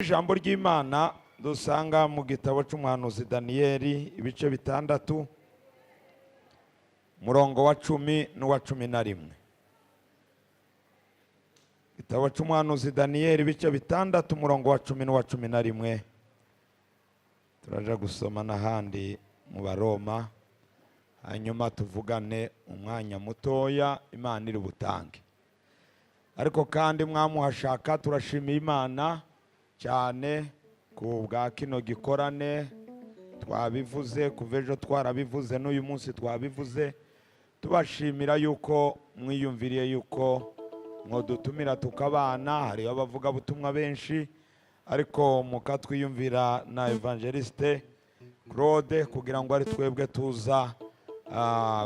Ijambo ry'Imana dusanga mu gitabo cy'umuhanuzi Daniyeli ibice 6 murongo wa 10 n'uwa 11. Gitabo cy'umuhanuzi Daniyeli ibice 6 murongo wa 10 n'uwa 11. Turaja gusoma n'ahandi mu Baroma, hanyuma tuvugane umwanya mutoya Imana iri butange. Ariko kandi mwamuhashaka turashimiye Imana cyane ku bwa kino gikorane twabivuze kuva ejo twarabivuze n'uyu munsi twabivuze, tubashimira yuko mwiyumviriye yuko mwodutumira tukabana. Hari abavuga butumwa benshi ariko mukatwiyumvira na Evangeliste Claude kugira ngo ari twebwe tuza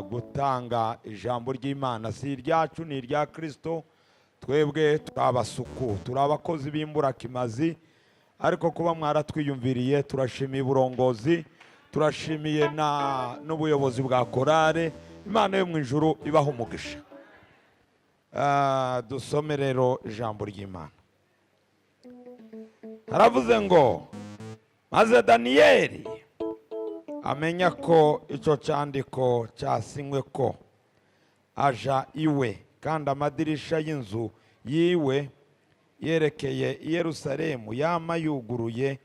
gutanga ijambo ry'Imana. Si iryacu ni irya Kristo, twebwe turabasuku, turabakozi b'imbura kimazi, ariko kuba mwaratwiyumviriye turashimiye uburongozi, turashimiye n'ubuyobozi bwa korale. Imana yo mu ijuru ibaho umugisha. Dusome rero ijambo ry'Imana. Haravuze ngo maze Daniyeli amenya ko icyo cyandiko cyasinywe ko aja iwe, kandi amadirisha y'inzu yiwe yerekeye i Yerusalemu yama yuguruye,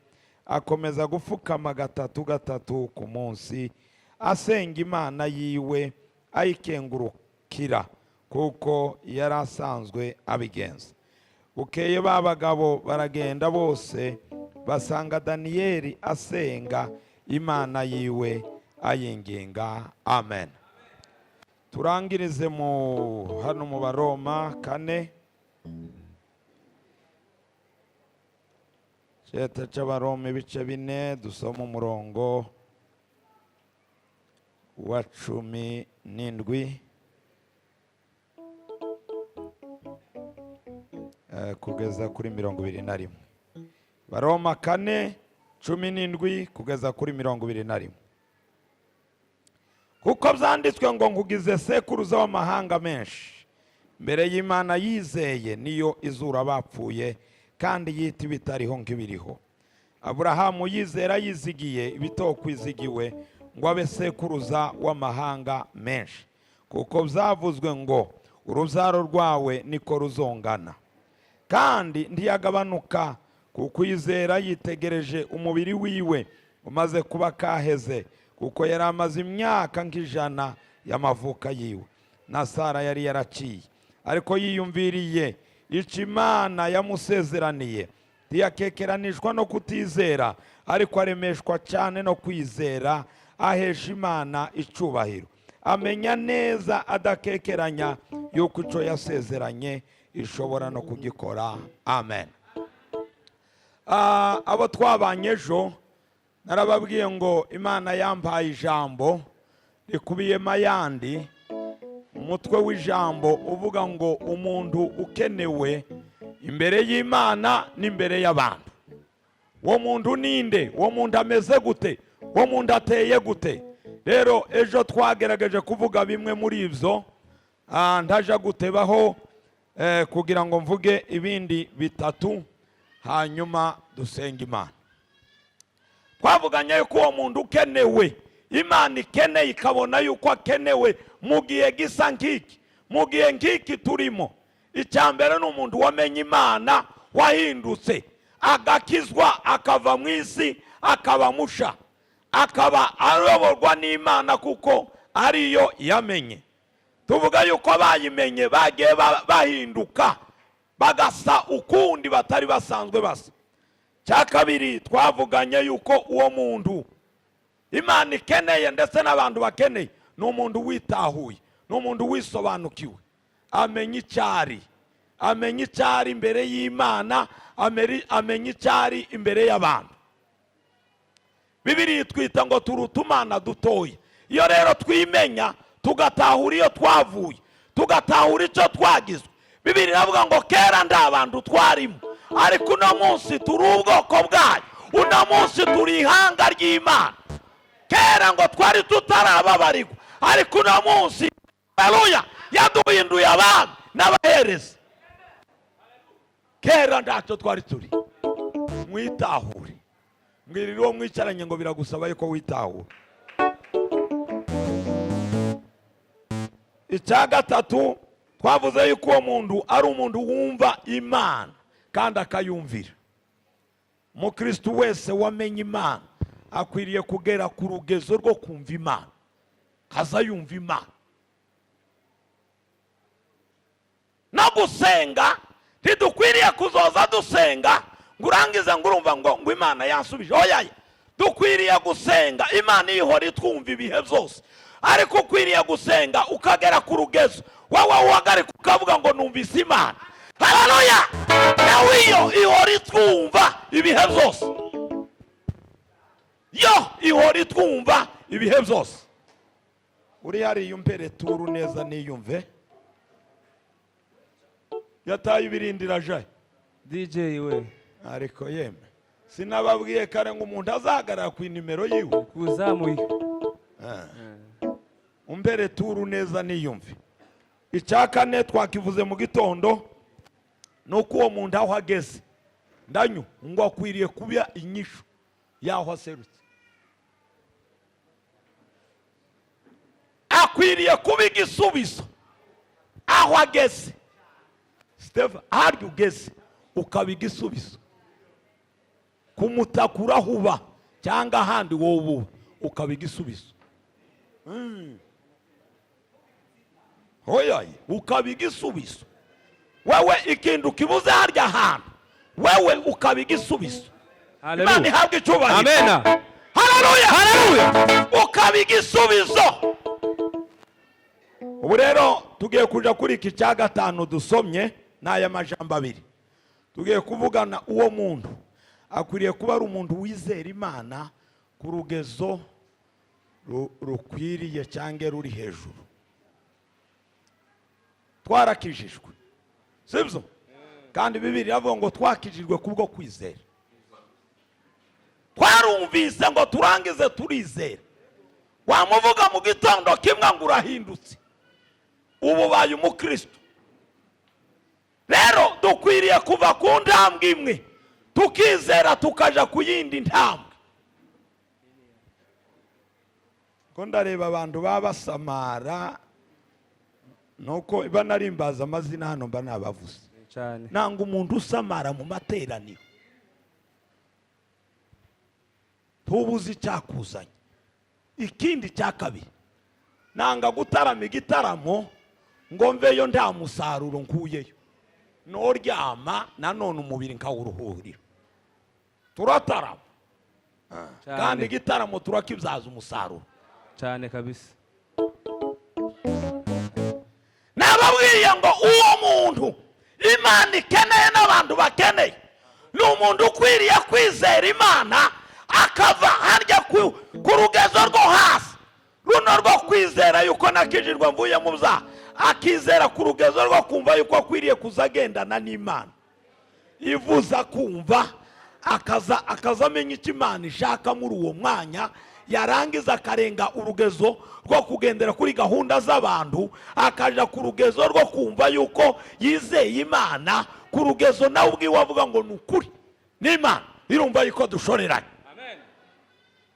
akomeza gufukama gatatu ku munsi asenga Imana yiwe ayikengurukira kuko yari asanzwe abigenza. Bukeye ba bagabo baragenda bose basanga Daniyeli asenga Imana yiwe ayinginga. Amen. Turangirize hano mu Baroma 4, Cheta cy'Abaroma ibice 4 dusoma umurongo wa 17 kugeza kuri 21. Baroma 4:17 kugeza kuri 21. Kuko byanditswe ngo ngugize sekuruza w'amahanga menshi, mbere y'Imana yizeye niyo izura abapfuye kandi yita ibitariho nk'ibiriho. Aburahamu yizera yizigiye ibitokwizigiwe ngo abe sekuruza w'amahanga menshi, kuko byavuzwe ngo urubyaro rwawe niko ruzongana. Kandi ntiyagabanuka kuko yizera yitegereje umubiri wiwe umaze kuba kaheze, kuko yari amaze imyaka nk'ijana y'amavuka yiwe, na Sara yari yaraciye. Ariko yiyumviriye icyo Imana yamusezeraniye, ntiyakekeranishwa no kutizera, ariko aremeshwa cyane no kwizera, ahesha Imana icubahiro. Amenya neza adakekeranya yuko icyo yasezeranye ishobora no kugikora. Amen. Abo twabanye ejo narababwiye ngo Imana yampaye ijambo rikubiyemo ayandi. Umutwe w'ijambo uvuga ngo umuntu ukenewe imbere y'Imana n'imbere y'abantu. Uwo muntu ninde? Uwo muntu ameze gute? Uwo muntu ateye gute? Rero ejo twagerageje kuvuga bimwe muri ibyo, ndaja gutebaho kugira ngo mvuge ibindi bitatu, hanyuma dusenga Imana. Twavuganye yuko uwo muntu ukenewe, Imana ikeneye ikabona yuko akenewe mu gihe gisa nk'iki, mu gihe nk'iki turimo. Icyambere ni umuntu wamenye Imana, wahindutse agakizwa, akava mu isi akaba musha, akaba ayoborwa n'Imana kuko ariyo yamenye. Tuvuga yuko bayimenye bagiye bahinduka bagasa ukundi batari basanzwe basa. Cya kabiri twavuganye yuko uwo muntu Imana ikeneye ndetse n'abantu bakeneye ni umuntu witahuye, ni umuntu wisobanukiwe, amenya icyari, amenya icyari imbere y'Imana, amenya icyari imbere y'abantu. Bibiliya twita ngo turutumana dutoya. Iyo rero twimenya tugatahura iyo twavuye, tugatahura icyo twagizwe. Bibiliya iravuga ngo kera nda abantu twarimo, ariko uno munsi turi ubwoko bwayo, uno munsi turi ihanga ry'Imana. Kera ngo twari tutarababarirwa, ariko uno munsi haleluya yaduhinduye abami n'abahereza. Kera ntacyo twari turi. mwitahure. Mbwirira uwo mwicaranye ngo biragusaba yuko witahura. Icya gatatu twavuze yuko uwo muntu ari umuntu wumva Imana kandi akayumvira. Umukristo wese wamenye Imana akwiriye kugera ku rugezo rwo kumva Imana, kaza yumva Imana. No gusenga ntidukwiriye kuzoza dusenga ngo urangize ngo urumva ngo Imana yansubije. Oya, dukwiriye gusenga Imana ihora itwumva ibihe byose, ariko ukwiriye gusenga ukagera ku rugezo wowe uhagarika ukavuga ngo numvise Imana. Haleluya! Nawe iyo ihora itwumva ibihe byose, yo ihora itwumva ibihe byose. Uri hari yumpere turu neza niyumve. Yataye ibirindira jaye DJ we. Ariko yeme sinababwiye kare ngo umuntu azahagarara ku nimero yiwe Kuzamuye. Umbere turu neza niyumve. Icya kane twakivuze mu gitondo nuko uwo muntu aho ageze ndanyu ngo akwiriye kuba inyishu yaho aserutse. Akwiriye kuba igisubizo aho ageze. Steve, hari ugeze ukaba igisubizo. Kumutakura huba cyangwa handi wowe ukaba igisubizo. Oya, ukaba igisubizo. Wewe ikintu kibuze harya hantu, wewe ukaba igisubizo. Haleluya. Imana ihabwe icyubahiro. Amen. Haleluya. Haleluya. Ukaba igisubizo. Ubu rero tugiye kuja kuri iki cya gatanu dusomye n'aya majambo abiri. Tugiye kuvugana uwo muntu akwiriye kuba ari umuntu wizera Imana ku rugezo rukwiriye cyangwa ruri hejuru. Twarakijijwe, sibyo? Kandi Bibiliya iravuga ngo twakijijwe kubwo kwizera. Twarumvise ngo turangize turizera. Wamuvuga mu gitondo kimwe ngo urahindutse, ubu baye umukristo. Rero dukwiriye kuva ku ntambwe imwe tukizera tukaja ku yindi ntambwe. Ko ndareba abantu babasamara nuko iba narimbaza amazina hano mba nabavuze cyane. Nanga umuntu usamara mu materaniro tubuzi cyakuzanye. Ikindi cya kabiri, nanga gutarama igitaramo ngo mveyo nta musaruro nkuyeyo, noryama nanone umubiri nkawuruhurira. Turatarama kandi igitaramo turakibyaza umusaruro cyane kabisa. Nababwiye ngo uwo muntu Imana ikeneye n'abantu bakeneye ni umuntu ukwiriye kwizera Imana akava harya ku rugezo rwo hasi runo rwo kwizera yuko nakijirwa mvuye mu byaha, akizera ku rugezo rwo kumva yuko akwiriye kuzagendana n'Imana. Ivuza kumva akaza amenya icyo Imana ishaka muri uwo mwanya, yarangiza akarenga urugezo rwo kugendera kuri gahunda z'abantu akaja ku rugezo rwo kumva yuko yizeye Imana, ku rugezo nawe ubwiwe avuga ngo ni ukuri n'Imana irumva yuko dushoreranye. Amen.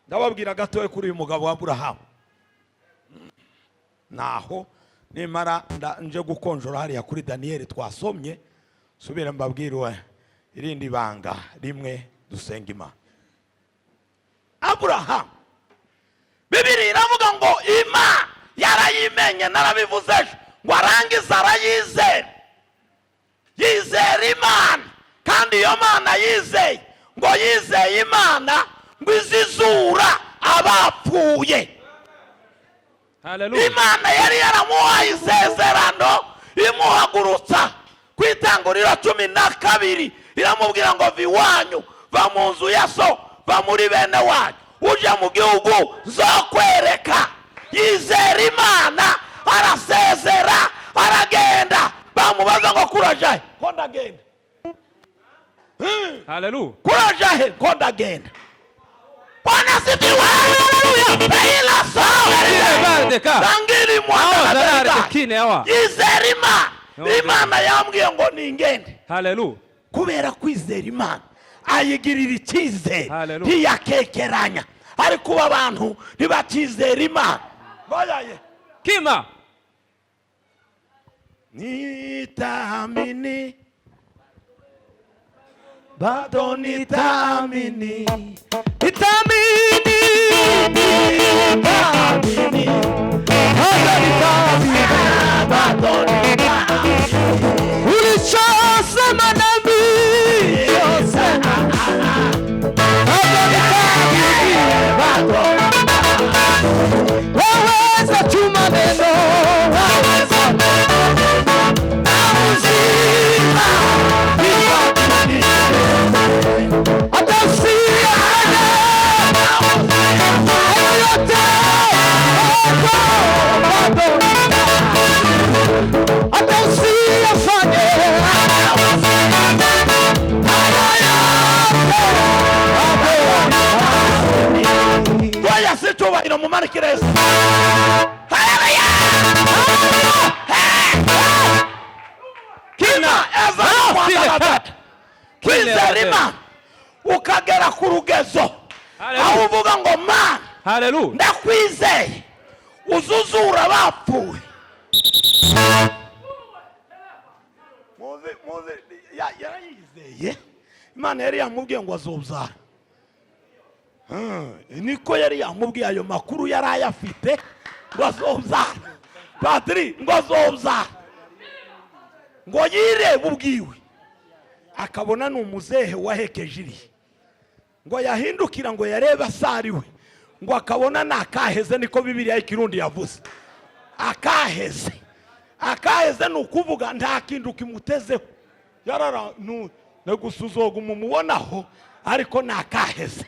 Ndababwira gatoya kuri uyu mugabo wa Aburahamu. Naho nimara nje gukonjora hariya kuri Daniel twasomye, subira mbabwirwe irindi banga rimwe dusenga Imana. Aburahamu, Bibiliya iravuga ngo Imana yarayimenye, narabivuze ngo arangiza arayizera. Yizera Imana, kandi iyo Mana yizeye ngo yizeye Imana ngo izizura abapfuye. Haleluya. Imana yari yaramuhaye isezerano imuhagurutsa ku Itanguriro 12 iramubwira ngo va iwanyu, va mu nzu ya so, va muri bene wanyu, uje mu gihugu zokwereka. Yizera Imana, arasezera, aragenda. Bamubaza ngo kurajahe, ko ndagenda. Haleluya. Kurajahe, ko ndagenda. Bwana sifiwe. Haleluya. Baila sawa. Tangiri mwana kine yawa. Yizera Imana. Imana yambwiye ngo ningende. Haleluya. Kubera kwizera Imana ayigirira icyizere Hallelujah. ntiyakekeranya. ariko ubu abantu ntibatizera Imana. Bayaye Kima. nitaamini bado nitaamini, nitaamini, nitaamini, bado nitaamini, bado nitaamini. Ulichosema nabii bado nitaamini, bado nitaamini. Waweza tuma neno, waweza na uzima hata usiyafanye hayo yote, hata usiyafanye hayo yote. Ngoja situbahiro mu marikiresi. Haleluya! Kina eza kwandala kwizera Imana ukagera ku rugezo aho uvuga ngo Mana, Hallelujah. ndakwizeye uzuzura abapfuye. yarayizeye Imana yari yamubwiye ngo azobyara. Niko yari yamubwiye, ayo makuru yari ayafite ngo azobyara. Padiri ngo azobyara, ngo yirebe ubwiwe akabona ni umuzehe wahekeje iriya, ngo yahindukira ngo yarebe asariwe, ngo akabona nakaheze. niko Bibiliya y'ikirundi yavuze. Akaheze, akaheze ni ukuvuga nta kintu kimutezeho. yarara no gusuzoga umumubonaho, ariko nakaheze.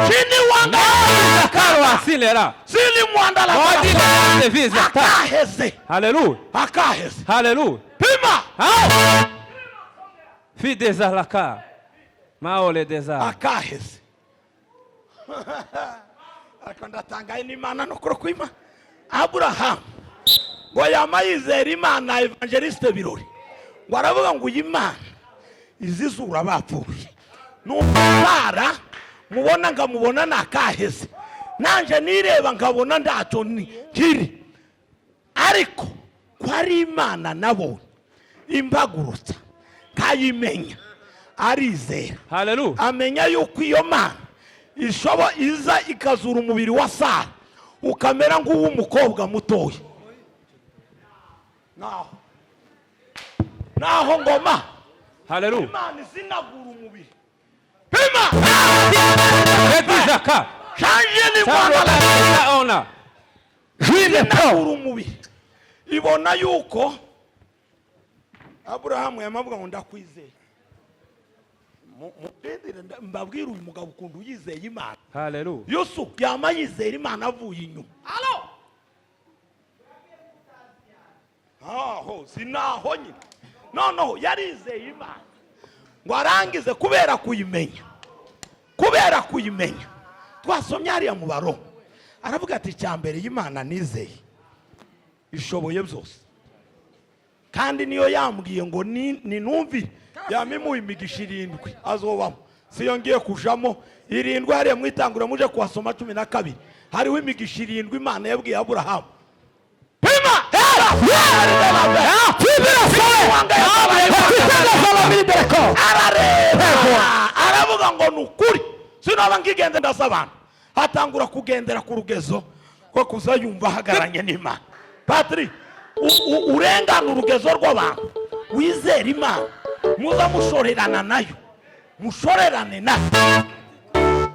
Chini wanga Karwa silera. sili mwandala Wadile devisa. akaheze, Hallelujah. akaheze. Hallelujah. Pima Fi desalaka. Maole desa. akaheze. Ariko ndatangaye n'Imana nokoro kwima. Abraham ngo yamayizera Imana. Evangeliste Birori ngo aravuga ngo Imana izizura abapfuye. N'umubara mubona ngamubona nakaheze, nanje nireba nkabona ndato nkiri. Ariko ko ari Imana nabonye imbagurutsa kayimenya, arizera. Hallelujah. Amenya yuko iyo Mana iza ikazura umubiri wa Sara ukamera nk'uw'umukobwa mutoya. naho ngoma Hallelujah. Imana izinagura umubiri. Pima Devisa. chanje ni Sarwa mwana ona. izinagura umubiri. Ibona yuko Abrahamu yamavuga ngo ndakwizeye. Mbabwira uyu mugabo ukuntu yizeye Imana. Hallelujah. Yusufu yamayizera Imana avuye inyuma. Alo aho sinaho nyine. Noneho yarizeye Imana ngo arangize kubera kuyimenya. Twasomye hariya mu Baroma aravuga ati cyambere y'Imana nizeye ishoboye byose, kandi niyo yambwiye ngo ninumvire yamimuye imigisha 7 azobamo. Siyo ngiye kujamo 7 hariya mwitangura muje kuhasoma 12 hariho imigisha 7 Imana yabwiye Abrahamu. Pima aravuga ngo nukuri sinaba ngigende ndasabana. Hatangura kugendera ku rugezo ko kuzayumva hagaranye n'Imana. Patri urengana urugezo rw'abantu wizera Imana, muza mushorerana nayo, mushorerane nayo.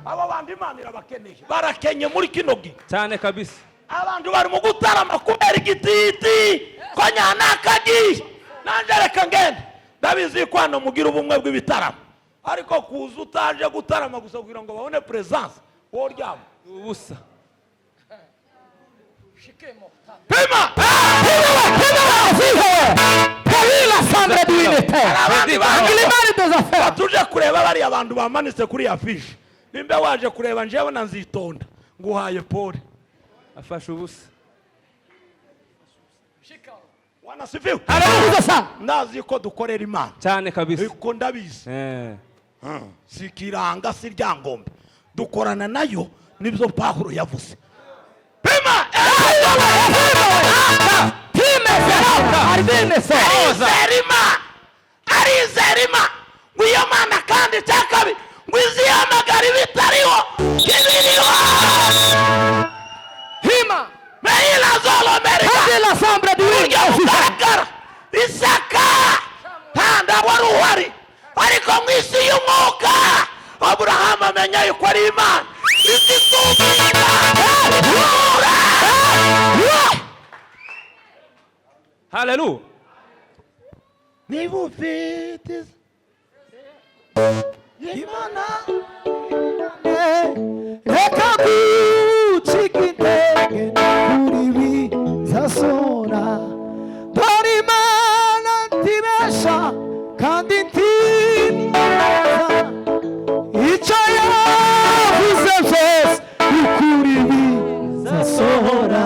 Abo bandi Imana irabakeneye, barakenye muri kino gihe Cyane kabisa. abantu bari mu gutarama kubera igititi ko nyanakagiye. Nanje reka ngende, ndabizi ko hano mugira ubumwe bw'ibitaramo, ariko kuza utaje gutarama gusa kugira ngo babone presence wo ryamo Ubusa. Pima tuje kureba bari abantu bamanitse kuri ya fishi. Nimbe waje kureba njewe nanzitonda nguhaye pole. Afasha ubusa. Bwana sifiwe. Haleluya. Ndazi ko dukorera Imana Cyane kabisa. Iko ndabizi. Sikiranga si ryangombe. Dukorana nayo nibyo Pawulo yavuze. Pima! Arizerima ngwiyo Mana kandi cyakabi ngwiziyamagara ibitariho kibiriho hima meila zolo Amerika Hadi la sombra di ugaragara isaka handa waruhari ariko mwisi y'umwuka Abraham amenya yuko ari Imana Haleluya. niba ufite Imana reka gucika intege kuri bizasora dore Imana ntibesha kandi ntiza icyo yavuze byose ukuri bizasohora.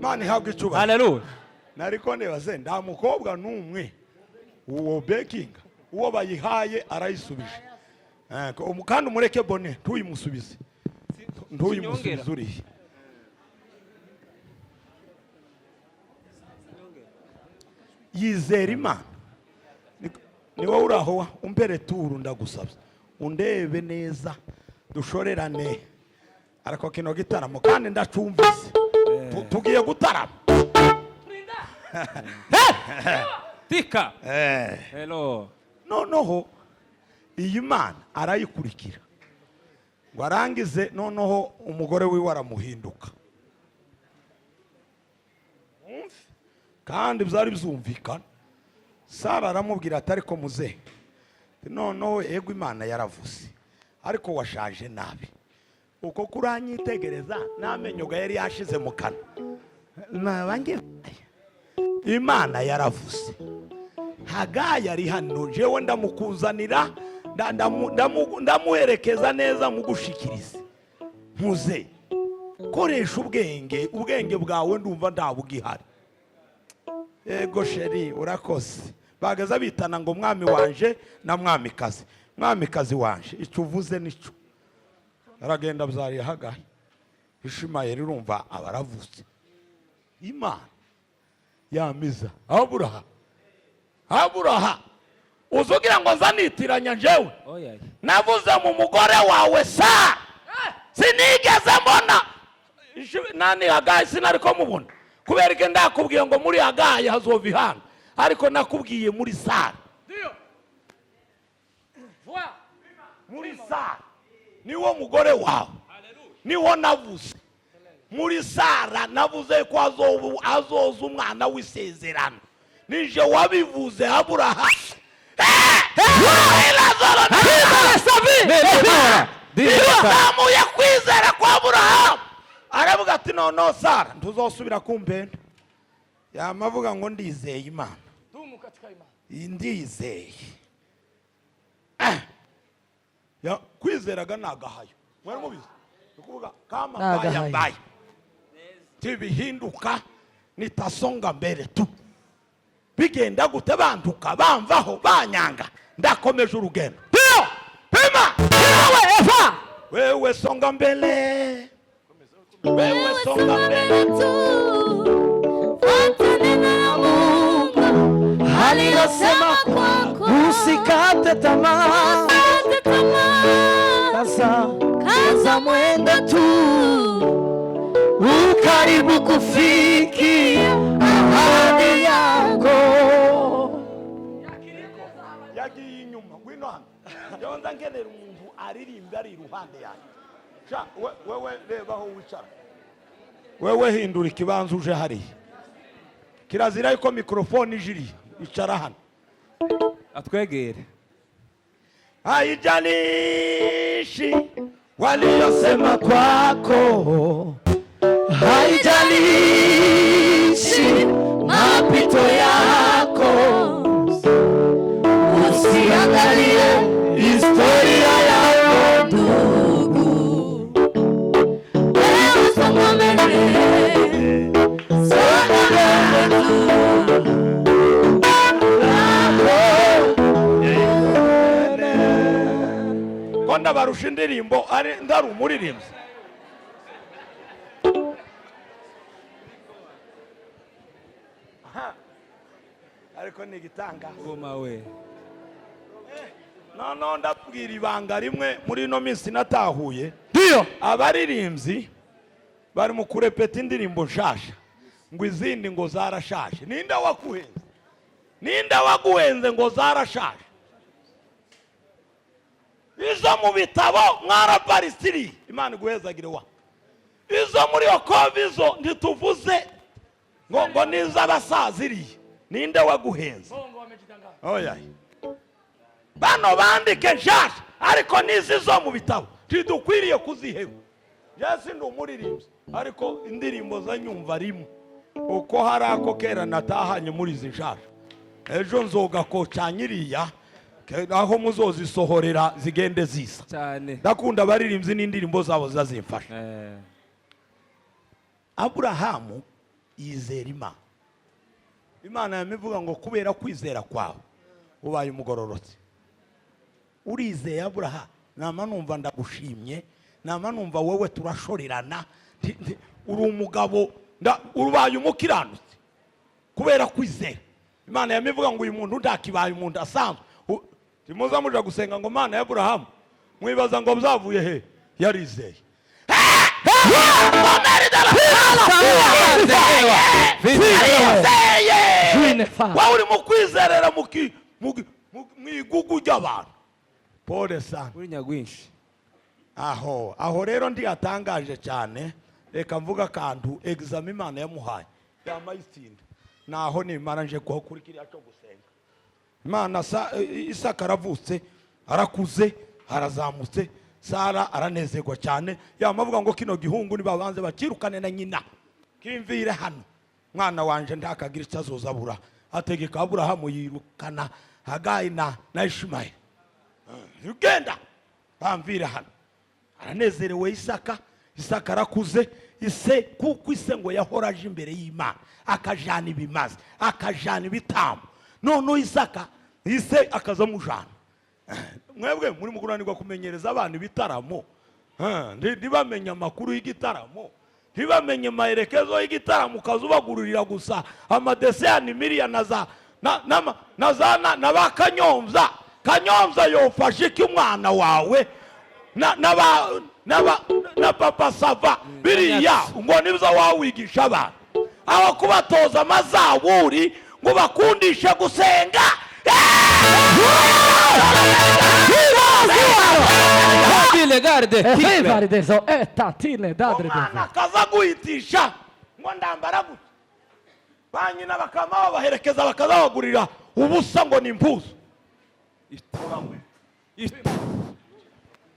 Mana ihabwe icyubahiro. Haleluya. Nariko nebaze nda mukobwa numwe uwo bekinga uwo bayihaye arayisubije kandi umureke bone ntuyimusubize ntuyimusubize uri yizera Imana ni wowe uraho umbere turu ndagusabye undebe neza dushorerane ariko kino gitaramo kandi ndacumbise tugiye gutarama Tika. Hello. Noneho iyi Mana arayikurikira ngo arangize noneho umugore wiwe aramuhinduka kandi byari byumvikana. Sara aramubwira ati ariko muze noneho ego Imana yaravuze ariko washaje nabi uko kuranyitegereza namenyo yari yashize mu kanwa nabange Imana yaravuze Hagayi ari hano jewe ndamukuzanira ndamuherekeza neza mu gushikiriza muze koresha ubwenge bwawe ndumva ndabugihari. Ego sheri urakoze bagaza bitana ngo mwami wanje na mwamikazi wanje icyo uvuze nico aragenda byari Hagayi Ishimayeli urumva abaravuze Imana yamiza Aburaha uzugira ngo nzanitiranya njewe navuze mu mugore wawe Sara sinigeze mbona nani Hagayi sinariko mubona kubera ko ndakubwiye ngo muri Hagayi hazova ihanga ariko nakubwiye muri Sara muri Sara niwo mugore wawe niwo navuze muri Sara navuze ko azoza umwana w'isezerano nije wabivuze Aburaha Amuye kwizera kwa Aburahamu aravuga ati no Sara ntuzosubira kumpenda yamavuga ngo ndizeye Imana ndizeye ya kwizeraga nagahayo mwari mubizi kuvuga kama baya tibihinduka nitasonga mbere tu bigenda gute banduka bamvaho banyanga ndakomeje urugendo pima wewe songa mbele wewe songa mbele tu fuate neno la Mungu alilosema kwako Usikate tamaa kaza mwendo tu ukaribu kufikia ahadi yako. yagiye inyuma ngwino hano yonza ngenera umuntu aririmba ari iruhande yanjye sha wewe reba aho wicara wewe hindura ikibanza uje hariya kirazira yuko mikrofone ijiri icara hano Atwegere. haijalishi waliyosema kwako, haijalishi mapito yako, usiangalie historia yako ndugu, wewe songa mbele tu. ndabarusha indirimbo ndari umuririmbyi. Ariko ni igitanga Ngoma we. no ndabwira ibanga rimwe muri ino minsi natahuye. Ndio. Abaririmbyi bari mu kurepeta indirimbo nshasha ngo izindi ngo zarashaje. Ninde wakuhenze? Ninde waguhenze ngo zarashaje? Izo mu bitabo mwaraparisiri Imana iguhezagire wa. Izo muri okovizo ntituvuze ngo niza abasaziri. Ninde waguhenze? Oya. Bano bandike nshasha ariko nizi zo mu bitabo tidukwiriye kuziheba. Yasi ndi umuririmbyi ariko indirimbo zanyumva rimwe uko hari ako kera natahanye muri izi nshasha. Ejo nzoga ko canyiriya aho muzozisohorera zigende zisa Cyane. ndakunda abaririmbyi n'indirimbo zabo zazimfasha. Aburahamu yizera Imana. Imana yamivuga ngo kubera kwizera kwawe ubaye umugororotse. Urizeye Aburahamu, nama numva ndagushimye, nama numva wowe turashorerana, uri umugabo ubaye umukiranutse kubera kwizera. Imana yamivuga ngo uyu muntu ndakibaye umuntu asanzwe. Timuza muja gusenga ngo Mana ya Aburahamu mwibaza ngo byavuye he? Yarizeye. Wa uri mu kwizerera mu igugu ry'abantu. Pole sana. Uri nyagwinshi. Aho rero ndi atangaje cyane. Reka mvuga kantu exam Imana yamuhaye yamayitsinda. Naho nimara nje kukurikira cyo gusenga. Imana Isaka aravutse arakuze arazamutse Sara aranezerwa cyane. Yamavuga ngo kino gihungu ni babanze bakirukane na nyina kimvire hano mwana wanje ndakagira icyazozabura. Ategeka Aburahamu yirukana Hagayi na Ishmaeli. Ugenda bamvire hano. Aranezerewe Isaka arakuze ise kuko ise ngo yahoraje imbere y'Imana akajana ibimaze akajana ibitambo. None Isaka ise akazamujana. Mwebwe muri mukuranirwa kumenyereza abantu ibitaramo. Ntibamenye amakuru y'igitaramo, ntibamenye maherekezo y'igitaramo, ukazubagururira gusa amadeseni miliya na ba Kanyomza. Kanyomza yofashe iki umwana wawe na papa Sava biriya ngo nibyo wawigisha abantu aho kubatoza amazaburi ngo bakundishe gusenga. Kaza guhitisha ngo ndambara gutya banyina bakama babaherekeza bakazabagurira ubusa ngo ni impuzu.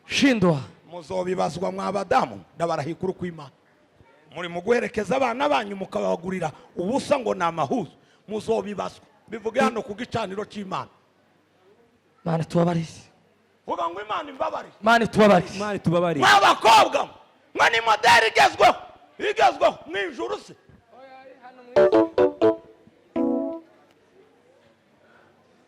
Shindwa. Muzobibazwa mwabadamu ndabarahikuru kw'Imana. Muri mu guherekeza abana banyu mukabagurira ubusa ngo ni amahuzu. Muzobibazwa. Bivuge hano ku gicaniro cy'Imana. Mana tubabarisi. Vuga ngo Imana imbabarisi. Mana tubabarisi. Mana tubabarisi. Mwabakobwa mwe ni modeli igezweho mw'ijuru se.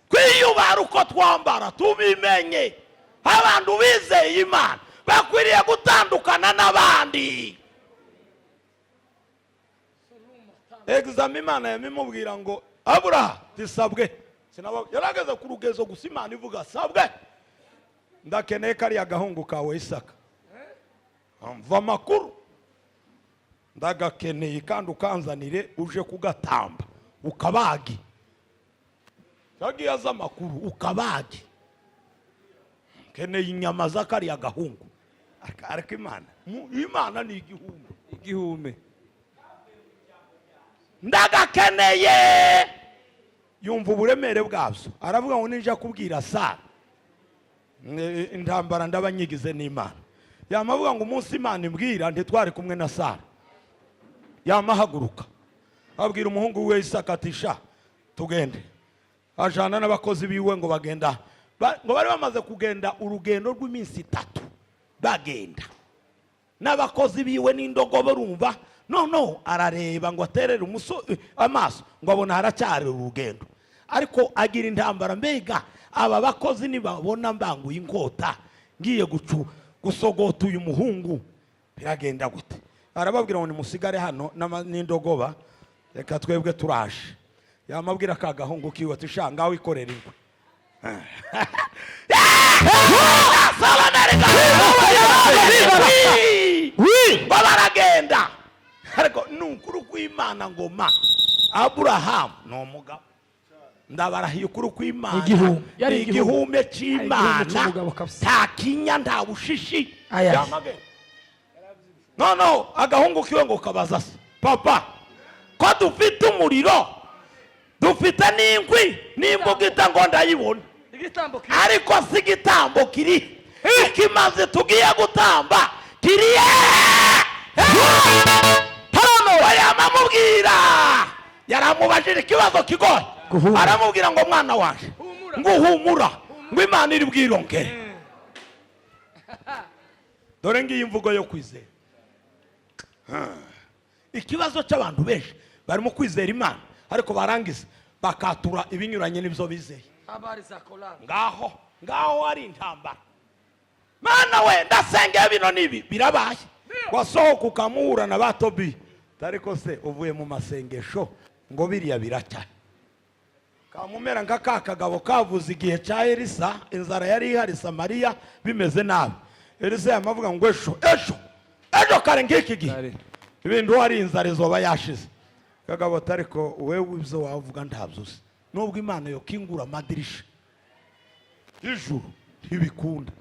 Kwiyubara uko twambara tubimenye. Abantu bizeye Imana bakwiriye gutandukana n'abandi. Exam Imana yamimubwira ngo Aburahamu tisabwe. Yarageze ku rugezo gusa Imana ivuga sabwe. Ndakeneye kariya gahungu kawe Isaka. Mva makuru. Ndagakeneye kandi ukanzanire uje kugatamba ukabagi. Yagiye aza makuru ukabagi. Keneye inyama za kariya gahungu. Ariko Imana ni igihume. Ndagakeneye. Yumva uburemere bwabyo. Aravuga ngo ninja kubwira Sara. Intambara ndabanyigize n'Imana. Yamavuga ngo umunsi Imana imbwira ntitwari kumwe na Sara. Yamahaguruka. Abwira umuhungu we Isaka ati sha tugende. Ajana n'abakozi biwe ngo bagenda. Ngo bari bamaze kugenda urugendo rw'iminsi 3 bagenda. N'abakozi biwe n'indogobe rumva no arareba ngo aterere amaso ngo abona haracyari urugendo. Ariko agira intambara mbega aba bakozi nibabona mbanguye inkota ngiye gusogota uyu muhungu biragenda gute? Arababwira ngo nimusigare hano n'indogoba, reka twebwe turaje. Yamabwira ka gahungu kiwe ati sha ngaho ikorera ingwe. Baragenda ariko nukuri kw'Imana ngoma Aburahamu no mugabo ndabarahiye ukuri kw'Imana igihume c'Imana nta kinya nta bushishi yamagenda. No agahungu kiwe ngo kabaza se papa ko dufite umuriro dufite n'inkwi n'imbugita ngo ndayibona ariko si igitambo kiri ikimaze tugiye gutamba kiriye yamamubwira yaramubajira ikibazo kigoye aramubwira ngo mwana waje ngo uhumura ngo Imana iri bwirongere. Dore ngiyi imvugo yo kwizera. Ikibazo cy'abantu benshi barimo kwizera Imana ariko barangiza bakatura ibinyuranye n'ibyo bizeye. Ngaho ari intambara. Mana we ndasengeye bino nibi birabaye wasohoka ukamuhura na batobi ariko se uvuye mu masengesho ngo biriya biracya kamumera nka kakagabo kavuze igihe cya Elisa inzara yari ihari Samariya bimeze nabi. Elisa yamavuga ngo ejo kare ngiki gihe ibintu wari inzara izoba yashize. Kagabo tariko wewe ibyo wavuga ntabzuze nubwo Imana yo kingura amadirisha ijuru ntibikunda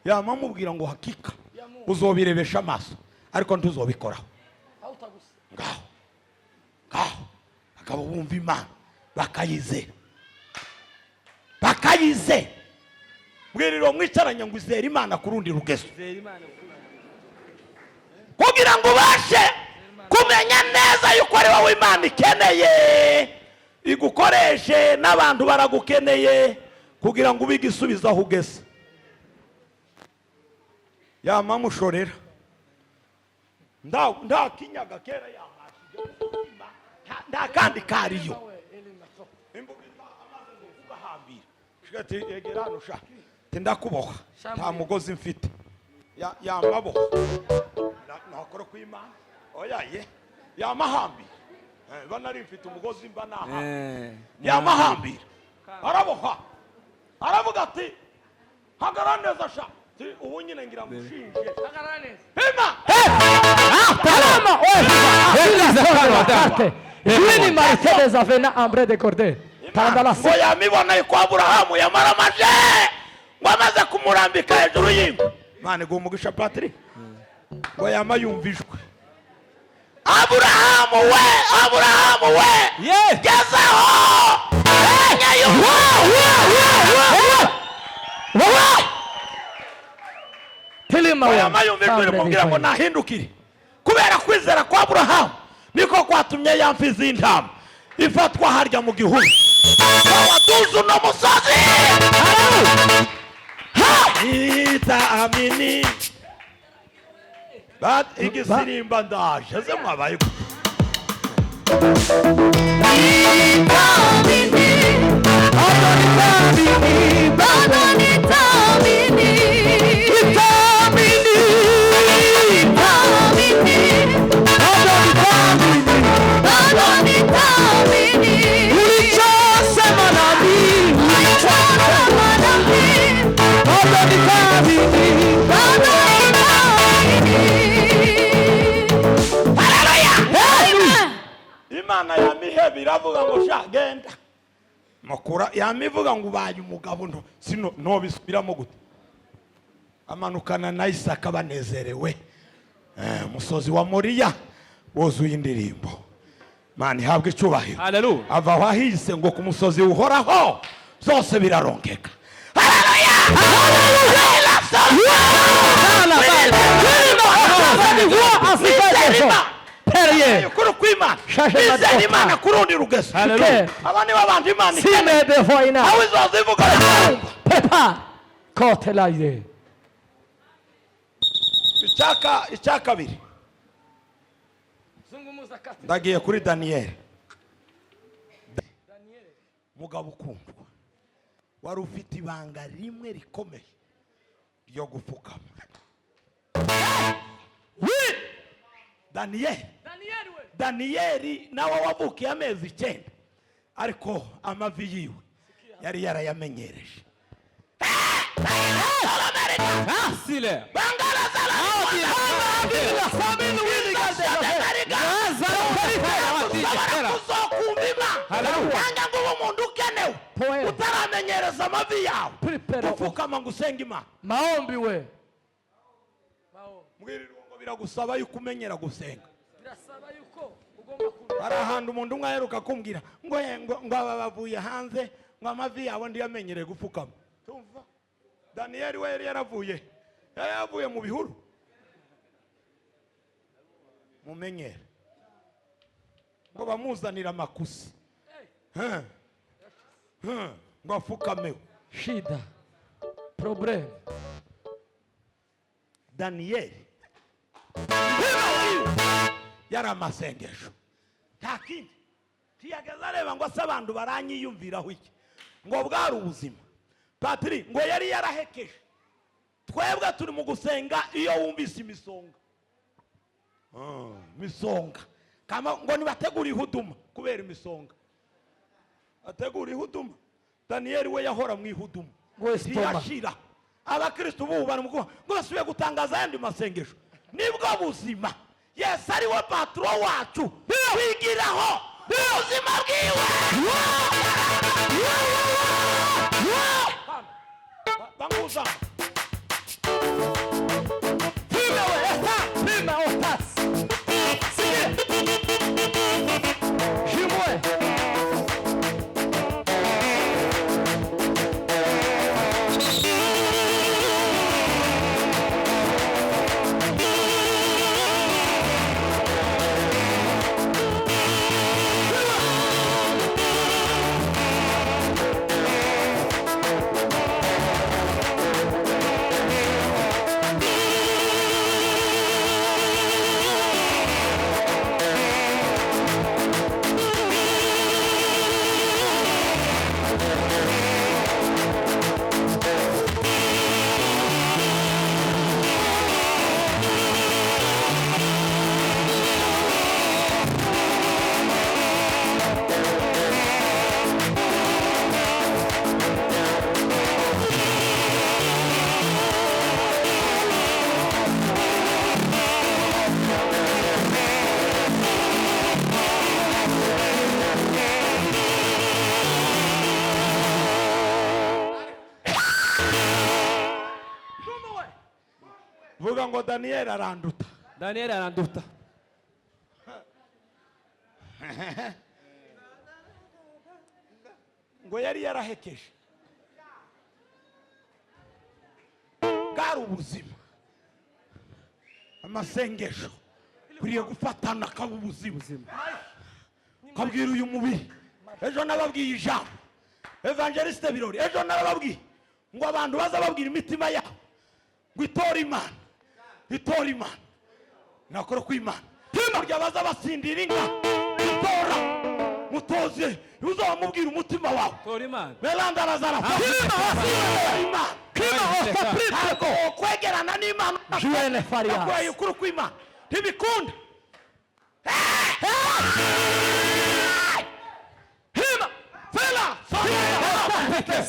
yamamubwira ngo hakika uzobirebesha amaso ariko ntuzobikoraho. Ngaho akaba bumva Imana bakayize bwiriro mwicaranye ngo izere Imana kurundi rugezo kugira ngo bashe kumenya neza yuko ari wowe Imana ikeneye igukoreshe n'abantu baragukeneye kugira ngo ubigisubiza aho ugeze. Yamamushorera nda kinyaga kera yamashije nda kandi kariyo imbugita amaze kugahambira shigati egera hano sha tindakuboha nta mugozi mfite yamaboha nakora kw'Imana oyaye yamahambira banari mfite umugozi mba naha yamahambira araboha aravuga ati hagaraneza sha ubu nyine ngira mushinje hagaraneza Quindi Mercedes avena ambre de corde. Ngo yamibona yuko Aburahamu yamaramaje ngo amaze kumurambika hejuru y'ingwe. Mane go umugisha Patrick ngo yamayumvijwe. Aburahamu we gezaho yamayumvijwe kugira ngo nahindukire kubera kwizera kwa Aburahamu niko kwatumye yamfiza intama ifatwa harya mu gihugu waduzu no musozi amini bat igisirimba ndaje ze mwabaye Imana yamihe biravuga ngo sha genda makura yamivuga ngo ubaye umugabo no bisubiramo gute amanukana na Isaka banezerewe musozi wa Moriya wozuye indirimbo Imana ihabwe icyubahiro. Haleluya. Ava wahise ngo ku musozi uhoraho zose birarongeka. Haleluya. Kuri kw'Imana bizera Imana kurundi rugezo abandi babanje Imana ikeneye aho izozivuga pepa kote laide icya kabiri ndagiye kuri Daniyeli. Mugabo ukundwa wari ufite ibanga rimwe rikomeye ryo gupfukama. Daniyeli nawe wavukiye amezi 9 ariko amavi yiwe yari yarayamenyereje. Facile. Nanga ngo umuntu ukenewe utaramenyereza amavi yawe upfukama ngo usenge Imana. Maombi we. Mbwirira ngo biragusaba yuko umenyera gusenga. Birasaba yuko ugomba hari ahantu umuntu umwe aheruka kumbwira ngo aba bavuye hanze ngo amavi yawe ndi yamenyereye gupfukama. Tumva Daniyeli we yari yaravuye mu bihuru. Mumenyere ngo bamuzanira amakusi ngo apfukameho. shida problem. Daniyeli yari amasengesho nta kindi ntiyageze areba ngo ase abantu baranyiyumviraho iki ngo bwari ubuzima. Patiri ngo yari yarahekeje. Twebwe turi mu gusenga iyo wumvise imisonga misonga kama ngo nibategura ihuduma kubera imisonga ategura ihuduma. Daniyeli we yahora mu ihuduma ntiyashira. Abakristo bubu bari ngo basubiye gutangaza yandi masengesho. Nibwo buzima Yesu ari we patro wacu wigiraho ubuzima bwiwe. Banguza Prima we, esta, prima otas. Sigue. Jimwe. vuga ngo Daniyeli aranduta. Daniyeli aranduta. ngo yari yarahekeje. Bwari ubuzima. Amasengesho kuriye gufatana kaba ubuzima. Kabwira uyu mubiri. Ejo nababwiye ijambo. Evangeliste Birori ejo nababwiye ngo abantu baza babwira imitima yabo ngo itora Imana nakora ku Imana. Burya baza basindira inka itora mutoze uzamubwira umutima wawe. Tora Imana. Belanda lazara. Imana. Ako kwegerana n'Imana. Juene Farias. Kwa yukuru ku Imana. Ntibikunda. Hima. Fela.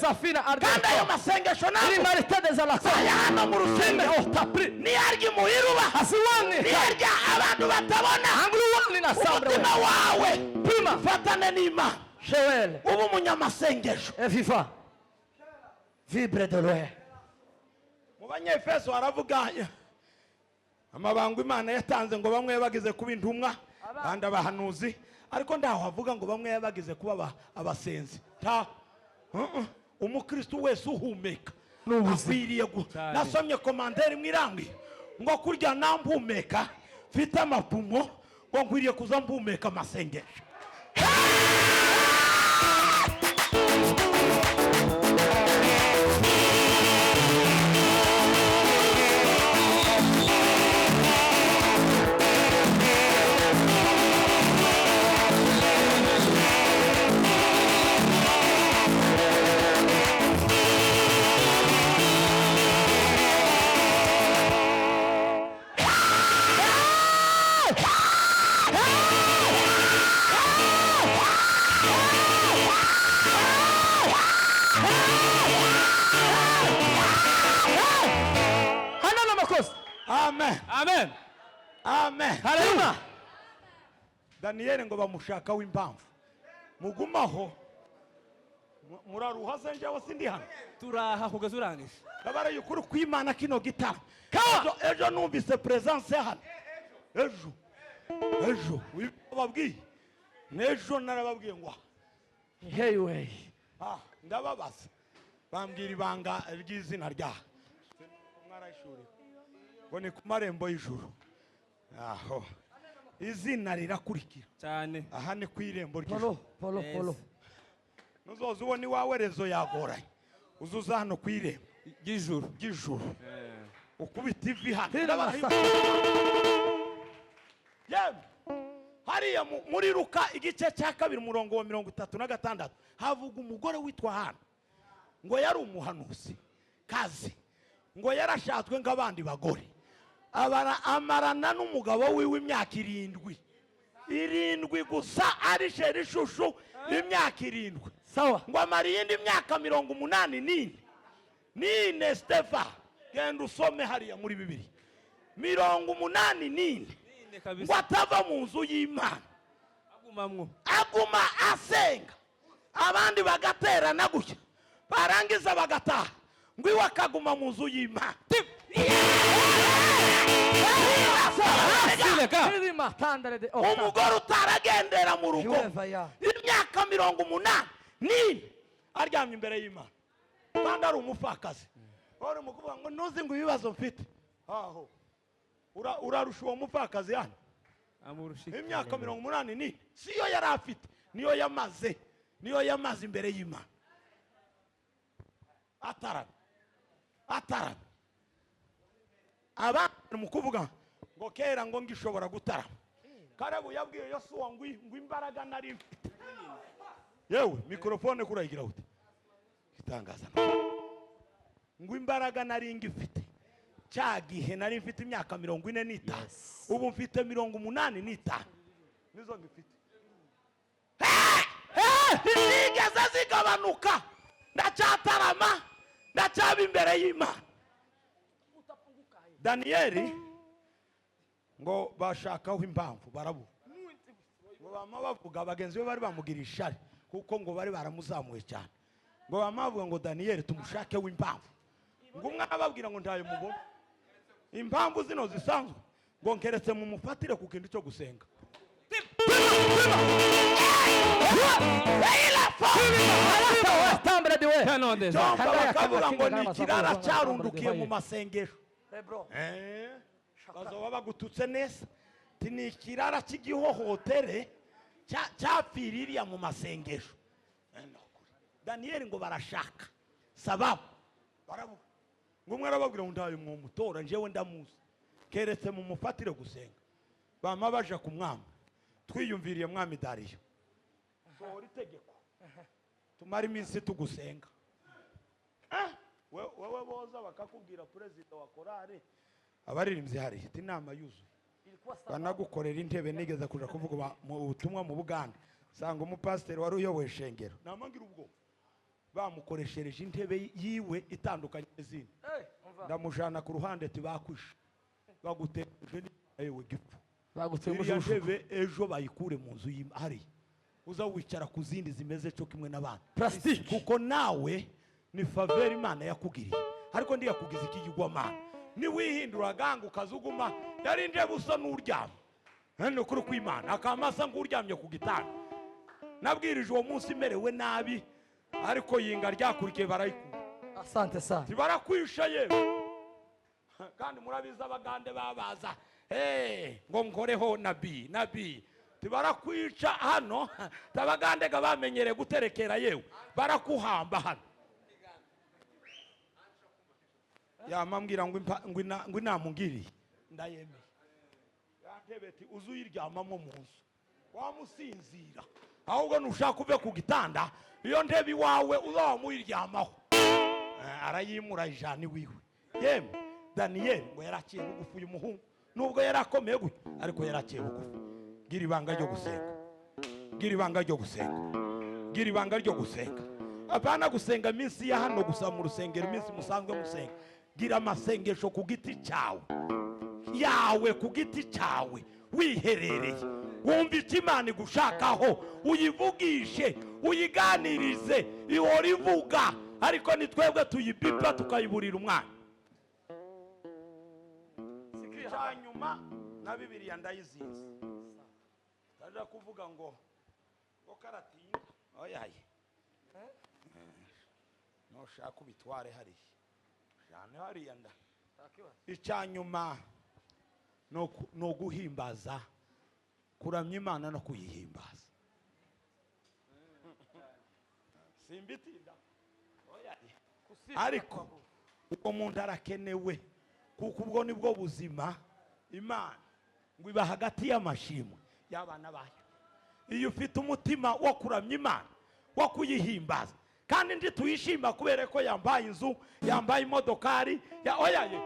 Safina Kanda yo masengesho nako. Ili maritedeza la Sayana mu ruseme otapri. ni argi muhiruba. Asiwani. Ni argi abantu batabona. Angluwani na sambre. Umutima wawe. Prima. Fatane n'Imana. Joel. Ubu munyamasengesho. Viva. Vibre de loin. Mu banyefeso haravuga amabango Imana yatanze ngo bamwe bagize kuba intumwa kandi abahanuzi ariko ndaho havuga ngo bamwe bagize kuba abasenzi. Ta umukristo wese uhumeka akwiriye nasomye komanderi mwirangi ngo kurya nampumeka mfite amapumo ngo nkwiriye kuza mpumeka amasengesho. amen Amen. amen. Hallelujah. Daniyeli ngo bamushaka w'impamvu mugumaho muraruha se njyewe sindi hano Turaha kugeza urangije. ndabaraye ukuri kw'Imana kino gitara ejo numvise presence hano ejo bababwiye n'ejo narababwiye ngo Hey way. ndababaza bambwira ibanga ry'izina rya mwarayishuri ngo ni ku marembo y'ijuru aho izina rirakurikira Cyane. aha ni ku irembo ry'ijuru Follow. nuzoza ubona iwawe rezo yagoranye uzuza hano ku irembo Ry'ijuru. ukubita ivi hano Hira masa. yemwe hariya muri Luka igice cya 2 umurongo wa 36 havuga umugore witwa Hana ngo yari umuhanuzi kazi ngo yarashatswe nk'abandi bagore amarana n'umugabo wiwe imyaka 7 gusa ari sheri ishushu imyaka 7 Sawa. ngo amara iyindi myaka 84 Stefa genda usome hariya muri Bibiliya 84 ngo atava mu nzu y'Imana aguma asenga abandi bagaterana gutya barangiza bagataha ngo iwe akaguma mu nzu y'Imana. Umugore utaragendera mu rugo imyaka 80 aryamye imbere y'Imana kandi ari umupfakazi uri mu kuvuga ngo ntuzi ngo ibibazo mfite aho urarusha uwo mupfakazi hano imyaka 80 siyo yari afite niyo yamaze imbere y'Imana atarana abantu mu kuvuga ngo kera ngo ngishobora gutarama Karabu yabwiye Yosuwa ngo imbaraga nari mfite yewe mikrofone kurayigira ute itangaza ngo imbaraga nari ngifite cyagihe nari mfite imyaka 45 ubu mfite 85 nizo ngifite nigeze zigabanuka ndacyatarama ndacyaba imbere y'Imana. Daniyeli ngo bashakaho impamvu barabura ngo bama bavuga abagenzi be bari bamugira ishari kuko ngo bari baramuzamuye cyane ngo bama bavuga ngo Daniyeli tumushake w'impamvu ngo umwe ababwira ngo ntayo mubona impamvu zino zisanzwe ngo nkeretse mu mufatire ku kintu cyo gusenga bakavuga ngo ni ikirara cyarundukiye mu masengesho bazoba bagututse neza ni ikirara cy'igihohotere cyapfiririya mu masengesho. Daniyeli ngo barashaka sababu baravuga ngo umwe arababwira ngo ndayo mwumutora njewe ndamuzi keretse mu mufatire gusenga bama baje ku mwami twiyumviriye mwami Dariyo sohora itegeko tumara iminsi tugusenga wewe boza bakakubwira perezida wa korale abaririmbyi hari inama yuzuye banagukorera intebe nigeze kuja kuvuga mu butumwa mu Buganda sanga umupasiteri wari uyoboye shengero namangira ubwo bamukoreshereje intebe yiwe itandukanye n'izindi ndamujana ku ruhande tibakwisha baguteje yewe gipfu bagutsemuje intebe ejo bayikure mu nzu y'imari uza wicara ku zindi zimeze cyo kimwe n'abandi plastic kuko nawe ni faveur Imana yakugiriye ariko ndi yakugize ikigwamana ni wihindura ganga ukazuguma yari nje busa n'uryamye hano kuri kw'Imana akamasa ng'uryamye ku gitanda nabwirije uwo munsi merewe nabi ariko yinga ryakurikiye barayikura. Asante sana barakwisha yewe kandi murabiza abagande babaza ngo nkoreho nabi tibarakwica hano tabagande ga bamenyere guterekera yewe barakuhamba hano yamambwira ngo inamungiriye ndayemeye yantebeti uzuyiryamamo mu nzu wamusinzira ahubwo nushaka uve ku gitanda iyo ntebe iwawe uzamuyiryamaho arayimura ijana iwiwe yemwe Daniyeli ngo yarakiye bugufi uyu muhungu nubwo yarakomeye gutyo ariko yarakiye bugufi gira ibanga ryo gusenga apana gusenga iminsi ya hano gusa mu rusengero iminsi musanzwe musenga gira amasengesho ku giti cyawe yawe ku giti cyawe wiherereye, wumva icyo Imana igushakaho, uyivugishe, uyiganirize, ihora ivuga, ariko ni twebwe tuyibipa tukayiburira umwana. Icya nyuma na Bibiliya ndayizinze, ndaja kuvuga ngo karatinda oyaye noshaka ubitware hariya jane hariya nda. Icya nyuma no guhimbaza, kuramya Imana no kuyihimbaza. Simbitinda oyaye, ariko uwo muntu arakenewe, kuko ubwo nibwo buzima Imana ngo iba hagati y'amashimwe y'abana bayo. Iyo ufite umutima wo kuramya Imana, wo kuyihimbaza, kandi ndi tuyishima kubera ko yambaye inzu, yambaye imodokari, oyaye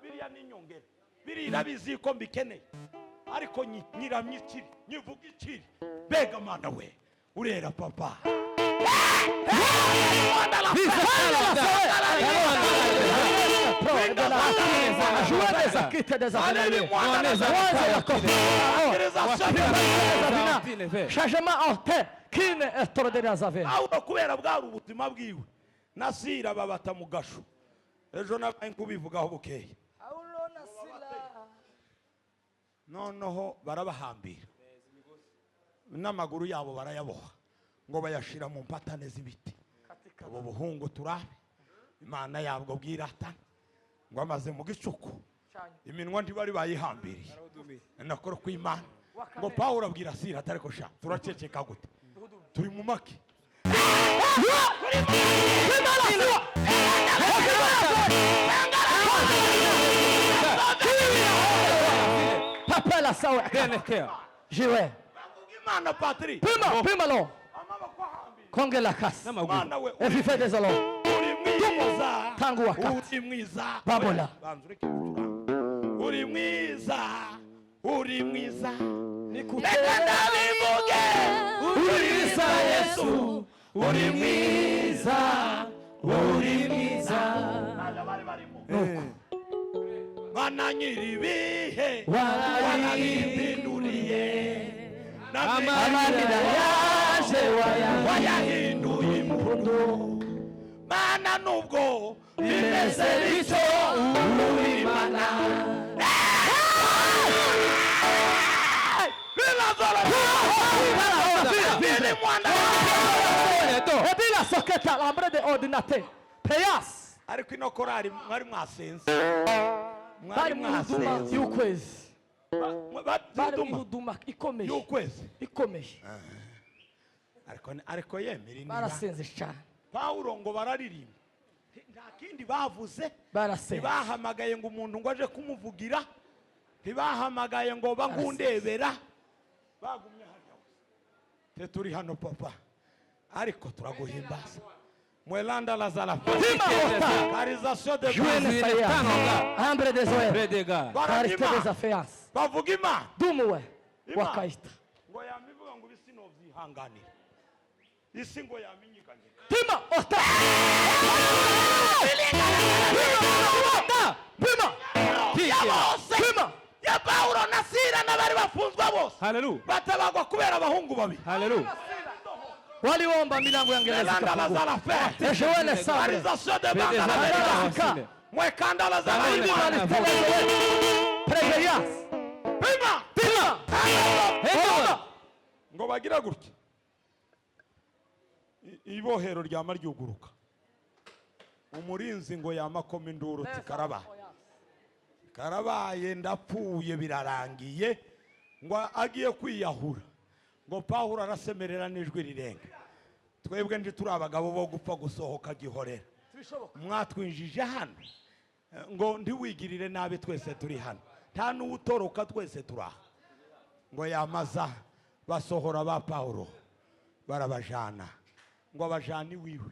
biriya ni inyongera, biriya bizi ko mbikeneye, ariko nyiramye ikiri, nyivuga ikiri. Bega Mana we urera papa. Aho kubera bwari ubutima bwiwe Nasira babata mu gasho, ejo nabaye kubivugaho bukeye, noneho barabahambira n'amaguru yabo barayaboha ngo bayashira mu mpatane z'ibiti. Abo buhungu turabe Imana yabwo bwiratana ngo amaze mu gicuku, iminwa ntibari bayihambiriye, nakora ku Imana ngo Pawulo abwira Sira atari ko sha turaceceka gute, turi mu make. Papa la sawa jiwe Imana Patri pima lo konge la kasi efife desalo tangu wakati uri mwiza babola uri mwiza reka ndabivuge uri mwiza Yesu uri mwiza Mana nyiribihe warayihinduriye amarira yaje wayahinduye impundu. Mana nubwo bimeze bityo uri Imana. Ebila soketa l'ambre de ordinate preyas ariko ino korari mwari mwasenze, bari mu huduma y'ukwezi, bari mu huduma ikomeye y'ukwezi ikomeye, ariko yemera barasenze cyane. Pawulo ngo bararirimba, nta kindi bavuze, barasenze, ntibahamagaye ngo umuntu ngo aje kumuvugira, ntibahamagaye ngo bagundebera, bagumye hano turi hano papa, ariko turaguhimbaza. Mwelanda la zalafa karizasyo de hambre des oeufs kariste des affaires bavuga Imana dumuwe wakaita ngo yamivuga ngo bisi no vyihanganira isi ngo yaminyikanye pima ota pima ya Paulo na Sila n'abari bafunzwe bose, haleluya, batabagwa kubera abahungu babi, haleluya, waliomba milango ya gereza ikafunguka. Eshewele sabre mwekanda la zala preveyas pima ngo bagira gutya, ibohero ryama ryuguruka, umurinzi ngo yamakoma induru karabaye ndapfuye birarangiye, ngo agiye kwiyahura, ngo Pawulo arasemerera n'ijwi rirenga, twebwe ndi turi abagabo bo gupfa gusohoka gihorera, mwatwinjije hano ngo ndiwigirire nabi, twese turi hano, nta n'utoroka, twese turaha. Ngo yamaza basohora ba Pawulo barabajana, ngo abajani wiwe,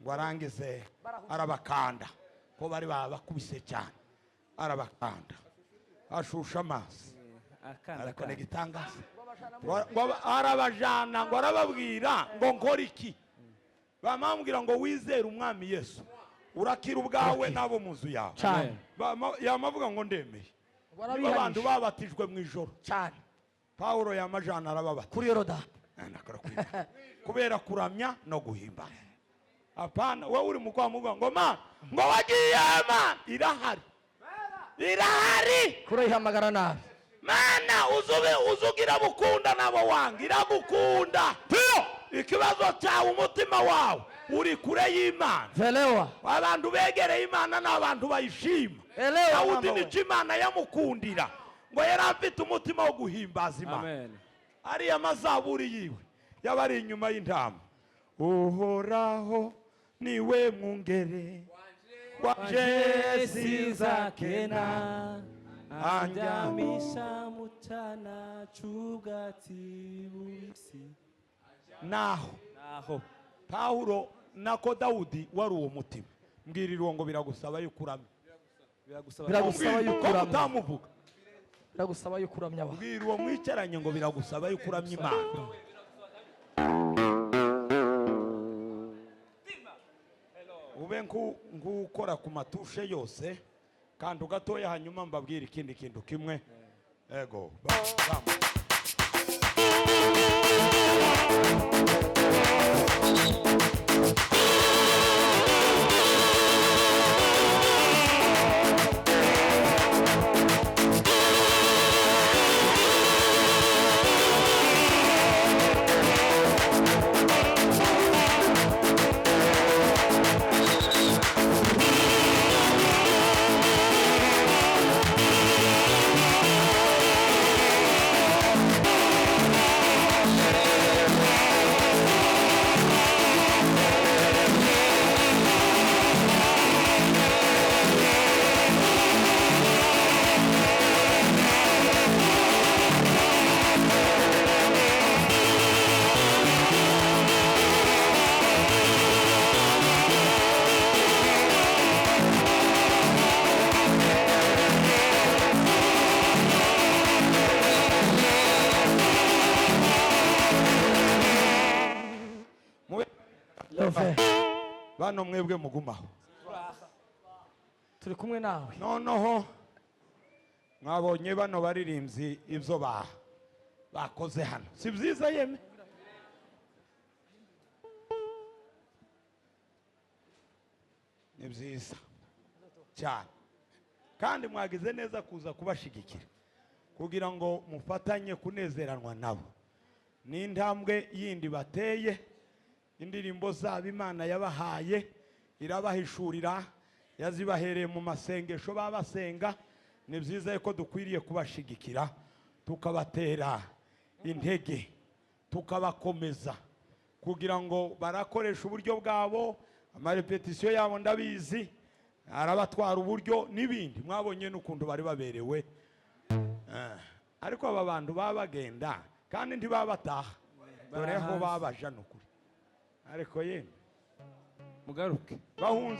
ngo arangize arabakanda, ko bari bakubise cyane, arabakanda ashusha amazi, ariko negitangaza ngo arabajana, ngo arababwira ngo nkora iki, bamambwira ngo wizere umwami Yesu urakira ubwawe n'abo mu nzu yawe cyane yamavuga ngo ndemeye niba warabihanisha abantu babatijwe mu ijoro cyane Pawulo yamajana arababatiza kuri Yorodani kubera kuramya no guhimbaza. Apana wowe uri mu kwamuga ngo mana ngo wagiye mana irahari kurayihamagara nabi mana uzugira bukunda nabo wanga iragukunda ikibazo cyawe umutima wawe uri kure y'Imana. Velewa Abantu begereye Imana n'abantu bayishima. Dawudi nicyo Imana yamukundira ngo yari afite umutima wo guhimbaza Imana. Ariya mazaburi yiwe yabari inyuma y'intama. Uhoraho niwe mwungere wanje sinzakena anjamisha mutana c'ubwatsi bubisi. Naho Pawulo nako Dawudi wari uwo mutima. Mbwirira uwo ngo biragusaba yuko uramya. biragusaba yuko uramya utamuvuga. biragusaba yuko uramya abantu. Mbwira uwo mwicaranye ngo biragusaba yuko uramya Imana. Ube nk'ukora ku matushe yose kandi ugatoya hanyuma mbabwira ikindi kintu kimwe. Ego bano mwebwe mugumaho turi kumwe nawe. noneho mwabonye bano baririmbyi ibyo bakoze hano si byiza yeme ni byiza cyane kandi mwagize neza kuza kubashigikira kugira ngo mufatanye kunezeranwa nabo. Ni intambwe yindi bateye. Indirimbo zabo Imana yabahaye irabahishurira yazibahereye mu masengesho babasenga. Ni byiza ko dukwiriye kubashigikira tukabatera intege tukabakomeza kugira ngo barakoresha uburyo bwabo. Amarepetisiyo yabo ndabizi arabatwara uburyo n'ibindi mwabonye n'ukuntu bari baberewe. Ariko aba bantu baba bagenda kandi ntibabataha dore ho babaja n'ukuri ariko yemwe mugaruke bahunze